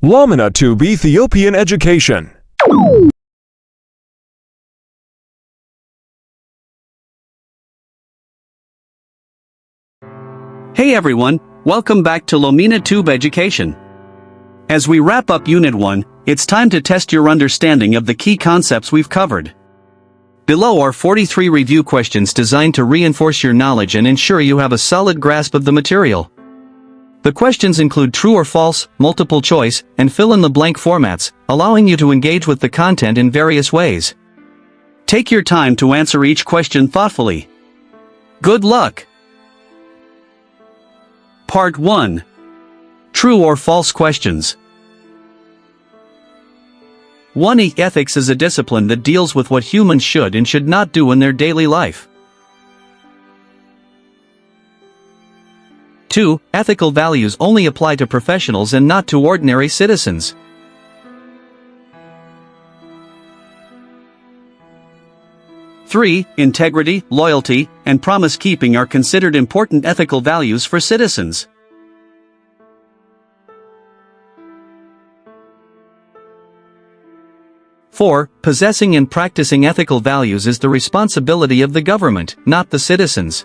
Lamina Tube Ethiopian Education. Hey everyone, welcome back to Lamina Tube Education. As we wrap up Unit 1, it's time to test your understanding of the key concepts we've covered. Below are 43 review questions designed to reinforce your knowledge and ensure you have a solid grasp of the material. The questions include true or false, multiple choice, and fill-in-the-blank formats, allowing you to engage with the content in various ways. Take your time to answer each question thoughtfully. Good luck! Part 1. True or false questions. 1. Ethics is a discipline that deals with what humans should and should not do in their daily life. 2. Ethical values only apply to professionals and not to ordinary citizens. 3. Integrity, loyalty, and promise-keeping are considered important ethical values for citizens. 4. Possessing and practicing ethical values is the responsibility of the government, not the citizens.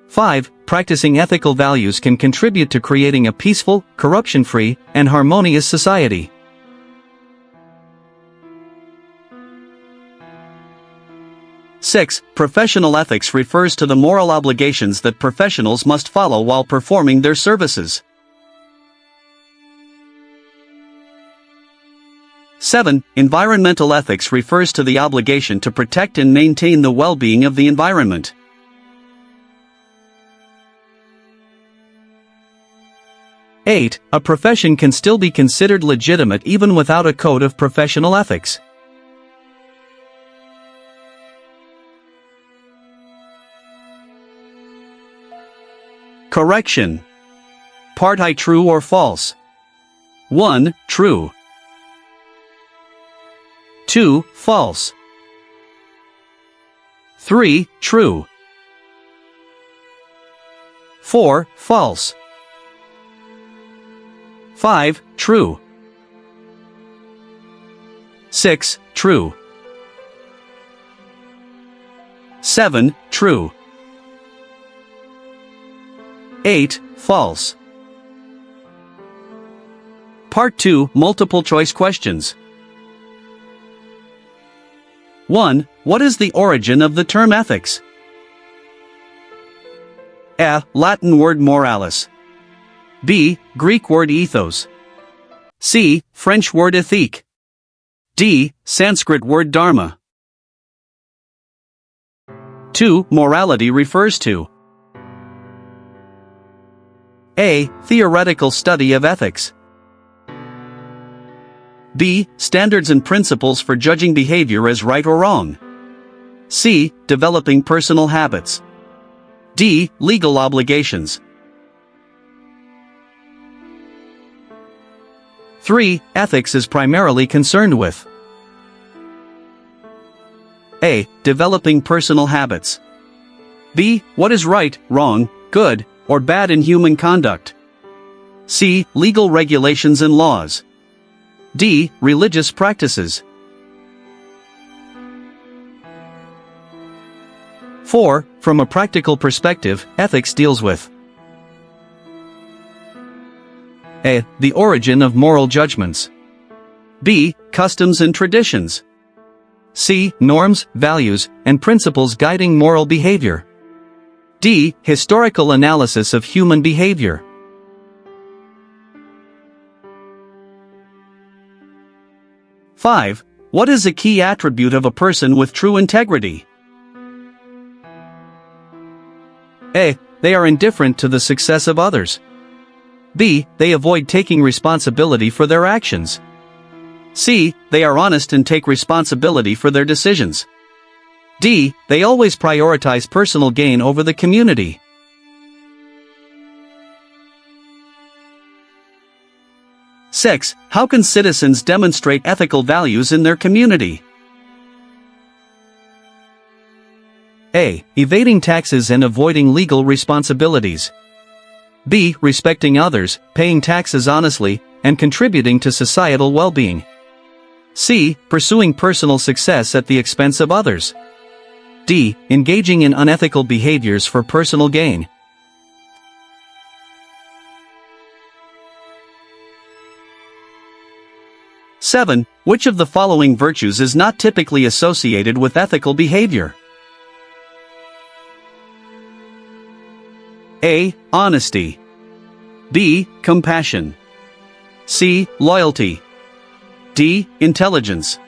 5. Practicing ethical values can contribute to creating a peaceful, corruption-free, and harmonious society. 6. Professional ethics refers to the moral obligations that professionals must follow while performing their services. 7. Environmental ethics refers to the obligation to protect and maintain the well-being of the environment. 8. A profession can still be considered legitimate even without a code of professional ethics. 9. Correction. Part I. True or false? 1. True. 2. False. 3. True. 4. False. 5. True. 6. True. 7. True. 8. False. Part 2. Multiple choice questions. 1. What is the origin of the term ethics? A. Latin word moralis. B. Greek word ethos. C. French word ethique. D. Sanskrit word dharma. 2. Morality refers to A. Theoretical study of ethics. B. Standards and principles for judging behavior as right or wrong. C. Developing personal habits. D. Legal obligations. 3. Ethics is primarily concerned with A. Developing personal habits. B. What is right, wrong, good, or bad in human conduct. C. Legal regulations and laws. D. Religious practices. 4. From a practical perspective, ethics deals with A. The origin of moral judgments. B. Customs and traditions. C. Norms, values, and principles guiding moral behavior. D. Historical analysis of human behavior. 5. What is a key attribute of a person with true integrity? A. They are indifferent to the success of others. B. They avoid taking responsibility for their actions. C. They are honest and take responsibility for their decisions. D. They always prioritize personal gain over the community. 6. How can citizens demonstrate ethical values in their community? A. Evading taxes and avoiding legal responsibilities. B. Respecting others, paying taxes honestly, and contributing to societal well-being. C. Pursuing personal success at the expense of others. D. Engaging in unethical behaviors for personal gain. Seven. Which of the following virtues is not typically associated with ethical behavior? A. Honesty. B. Compassion. C. Loyalty. D. Intelligence.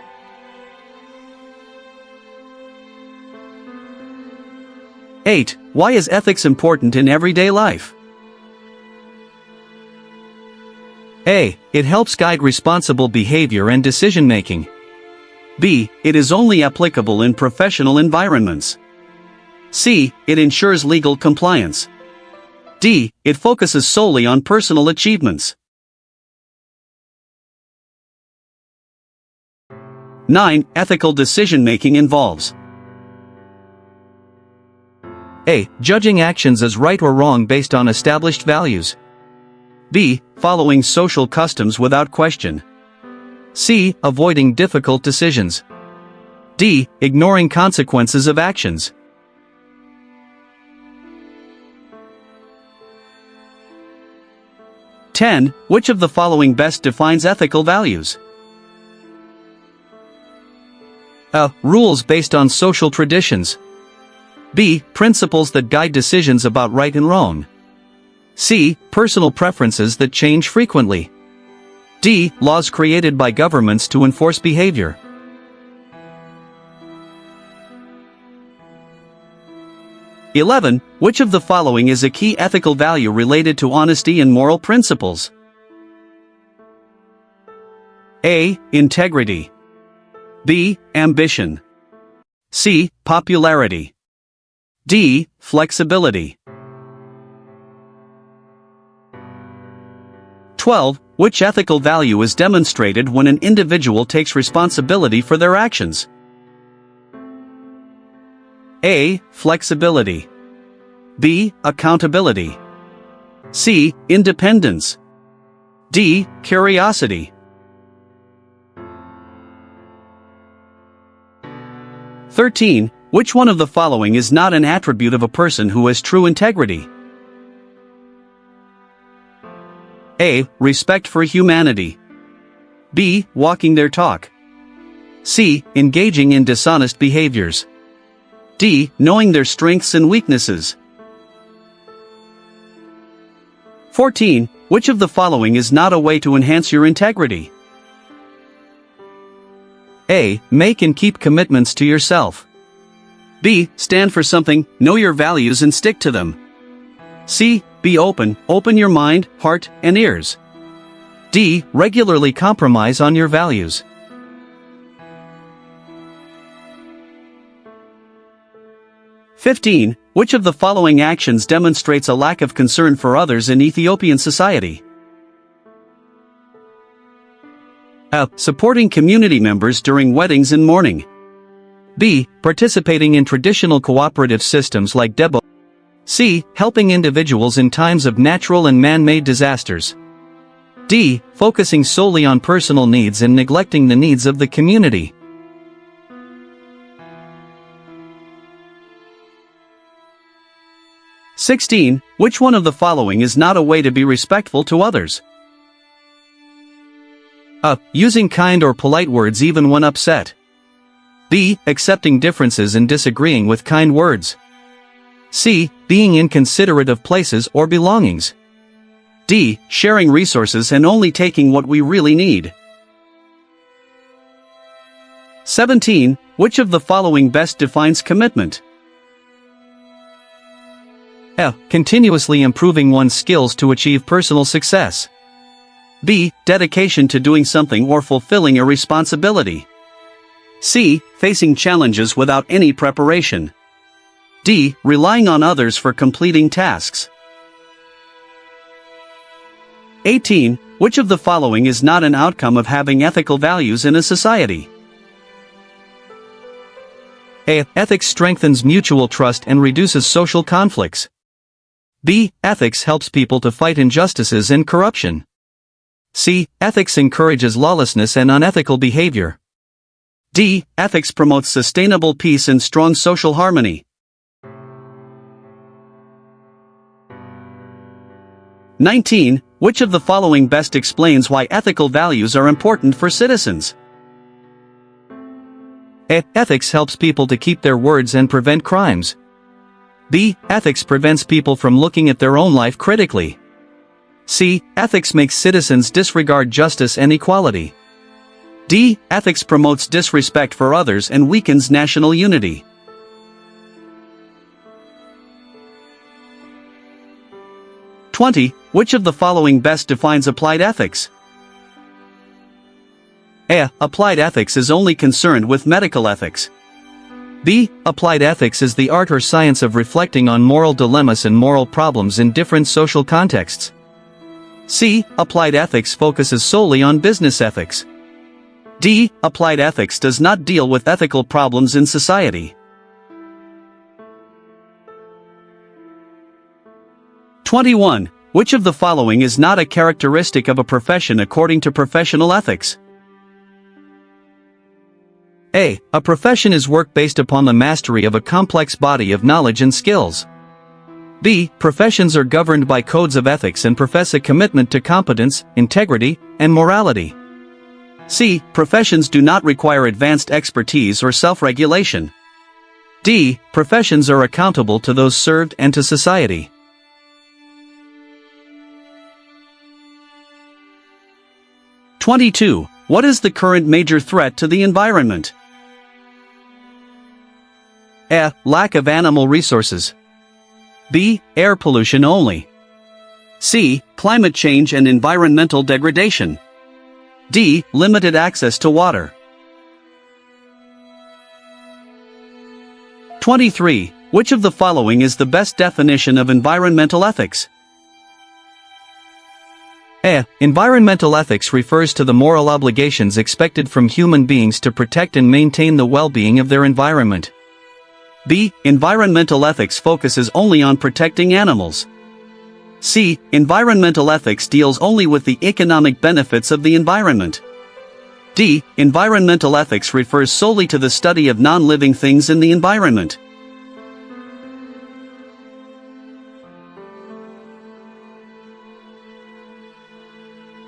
Eight. Why is ethics important in everyday life? A. It helps guide responsible behavior and decision-making. B. It is only applicable in professional environments. C. It ensures legal compliance. D. It focuses solely on personal achievements. 9. Ethical decision-making involves A. Judging actions as right or wrong based on established values. B. Following social customs without question. C. Avoiding difficult decisions. D. Ignoring consequences of actions. Ten. Which of the following best defines ethical values? A. Rules based on social traditions. B. Principles that guide decisions about right and wrong. C. Personal preferences that change frequently. D. Laws created by governments to enforce behavior. (11) Which of the following is a key ethical value related to honesty and moral principles? A. Integrity. B. Ambition. C. Popularity. D. Flexibility. 12. Which ethical value is demonstrated when an individual takes responsibility for their actions? A. Flexibility. B. Accountability. C. Independence. D. Curiosity. 13. Which one of the following is not an attribute of a person who has true integrity? A. Respect for humanity. B. Walking their talk. C. Engaging in dishonest behaviors. D. Knowing their strengths and weaknesses. 14. Which of the following is not a way to enhance your integrity? A. Make and keep commitments to yourself. B. Stand for something, know your values and stick to them. C. Be open, open your mind, heart, and ears. D. Regularly compromise on your values. (15) Which of the following actions demonstrates a lack of concern for others in Ethiopian society? A. Supporting community members during weddings and mourning. B. Participating in traditional cooperative systems like Debo. C. Helping individuals in times of natural and man-made disasters. D. Focusing solely on personal needs and neglecting the needs of the community. (16) Which one of the following is not a way to be respectful to others? A. Using kind or polite words even when upset. B. Accepting differences and disagreeing with kind words. C. Being inconsiderate of places or belongings. D. Sharing resources and only taking what we really need. 17. Which of the following best defines commitment? A. Continuously improving one's skills to achieve personal success. B. Dedication to doing something or fulfilling a responsibility. C. Facing challenges without any preparation. D. Relying on others for completing tasks. 18. Which of the following is not an outcome of having ethical values in a society? A. Ethics strengthens mutual trust and reduces social conflicts. B. Ethics helps people to fight injustices and corruption. C. Ethics encourages lawlessness and unethical behavior. D. Ethics promotes sustainable peace and strong social harmony. 19. Which of the following best explains why ethical values are important for citizens? A. Ethics helps people to keep their words and prevent crimes. B. Ethics prevents people from looking at their own life critically. C. Ethics makes citizens disregard justice and equality. D. Ethics promotes disrespect for others and weakens national unity. Which of the following best defines applied ethics? A. Applied ethics is only concerned with medical ethics. B. Applied ethics is the art or science of reflecting on moral dilemmas and moral problems in different social contexts. C. Applied ethics focuses solely on business ethics. D. Applied ethics does not deal with ethical problems in society. 21. Which of the following is not a characteristic of a profession according to professional ethics? A. A profession is work based upon the mastery of a complex body of knowledge and skills. B. Professions are governed by codes of ethics and profess a commitment to competence, integrity, and morality. C. Professions do not require advanced expertise or self-regulation. D. Professions are accountable to those served and to society. 22. What is the current major threat to the environment? A. Lack of animal resources. B. Air pollution only. C. Climate change and environmental degradation. D. Limited access to water. 23. Which of the following is the best definition of environmental ethics? A. Environmental ethics refers to the moral obligations expected from human beings to protect and maintain the well-being of their environment. B. Environmental ethics focuses only on protecting animals. C. Environmental ethics deals only with the economic benefits of the environment. D. Environmental ethics refers solely to the study of non-living things in the environment.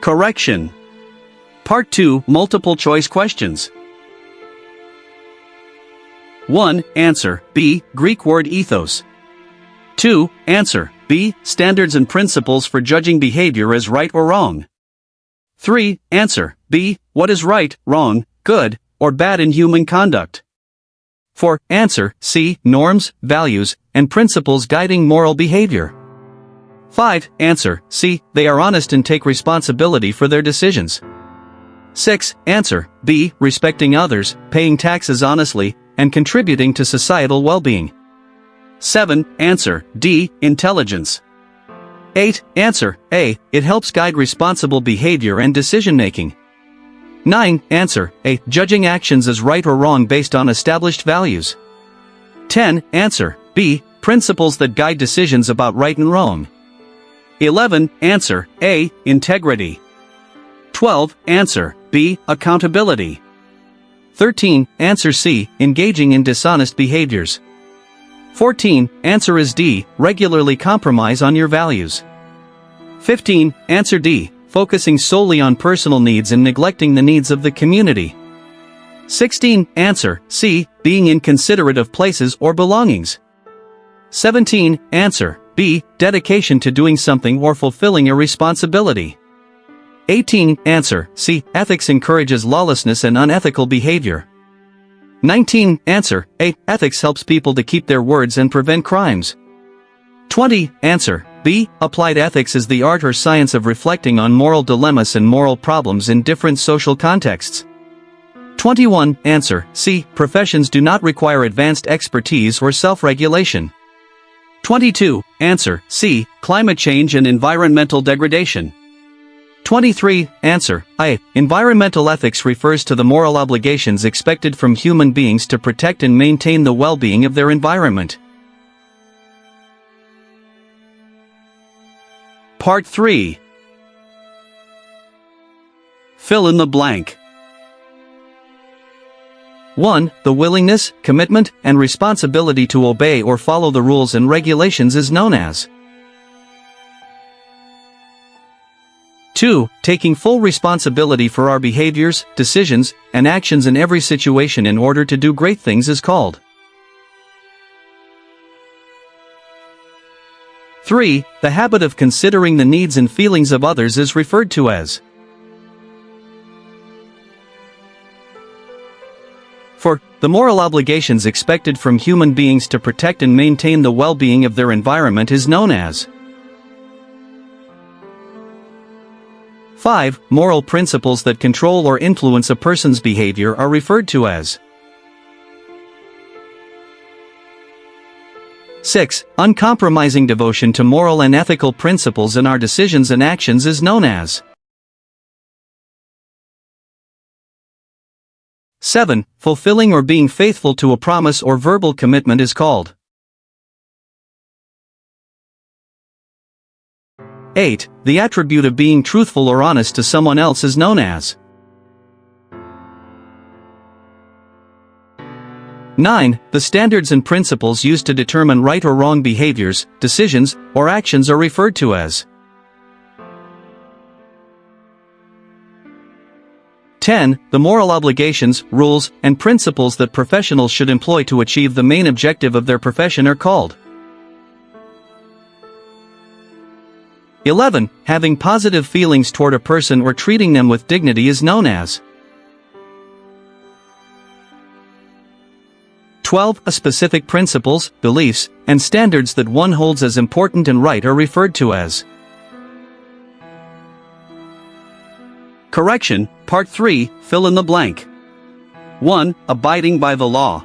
Correction. Part 2, multiple choice questions. 1. Answer, B. Greek word ethos. 2. Answer, B. Standards and principles for judging behavior as right or wrong. 3. Answer, B. What is right, wrong, good, or bad in human conduct. 4. Answer, C. Norms, values, and principles guiding moral behavior. 5. Answer, C. They are honest and take responsibility for their decisions. 6. Answer, B. Respecting others, paying taxes honestly, and contributing to societal well-being. 7. Answer, D. Intelligence. 8. Answer, A. It helps guide responsible behavior and decision-making. 9. Answer, A. Judging actions as right or wrong based on established values. 10. Answer, B. Principles that guide decisions about right and wrong. 11. Answer, A. Integrity. 12. Answer, B. Accountability. 13. Answer C. Engaging in dishonest behaviors. 14. Answer is D. Regularly compromise on your values. 15. Answer D. Focusing solely on personal needs and neglecting the needs of the community. 16. Answer C. Being inconsiderate of places or belongings. 17. Answer B. Dedication to doing something or fulfilling a responsibility. 18. Answer C. Ethics encourages lawlessness and unethical behavior. 19. Answer A. Ethics helps people to keep their words and prevent crimes. 20. Answer B. Applied ethics is the art or science of reflecting on moral dilemmas and moral problems in different social contexts. 21. Answer C. Professions do not require advanced expertise or self-regulation. 22. Answer C. Climate change and environmental degradation. 23. Answer. I. Environmental ethics refers to the moral obligations expected from human beings to protect and maintain the well-being of their environment. Part 3. Fill in the blank. 1. The willingness, commitment, and responsibility to obey or follow the rules and regulations is known as. 2. Taking full responsibility for our behaviors, decisions, and actions in every situation in order to do great things is called. 3. The habit of considering the needs and feelings of others is referred to as. 4. The moral obligations expected from human beings to protect and maintain the well-being of their environment is known as. 5. Moral principles that control or influence a person's behavior are referred to as. 6. Uncompromising devotion to moral and ethical principles in our decisions and actions is known as. 7. Fulfilling or being faithful to a promise or verbal commitment is called. 8. The attribute of being truthful or honest to someone else is known as. 9. The standards and principles used to determine right or wrong behaviors, decisions, or actions are referred to as. 10. The moral obligations, rules, and principles that professionals should employ to achieve the main objective of their profession are called. 11. Having positive feelings toward a person or treating them with dignity is known as. 12. A specific principles, beliefs, and standards that one holds as important and right are referred to as. Correction, Part 3, fill in the blank. 1. Abiding by the law.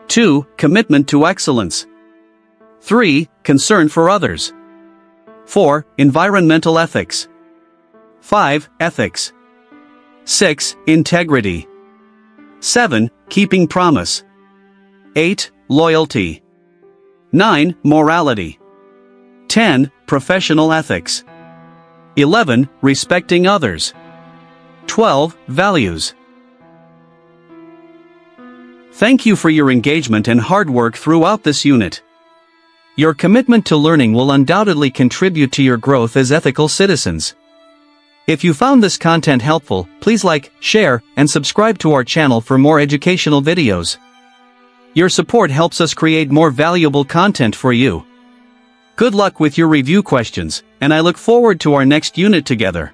2. Commitment to excellence. 3. Concern for others. 4. Environmental ethics. 5. Ethics. 6. Integrity. 7. Keeping promise. 8. Loyalty. 9. Morality. 10. Professional ethics. 11. Respecting others. 12. Values. Thank you for your engagement and hard work throughout this unit. Your commitment to learning will undoubtedly contribute to your growth as ethical citizens. If you found this content helpful, please like, share, and subscribe to our channel for more educational videos. Your support helps us create more valuable content for you. Good luck with your review questions, and I look forward to our next unit together.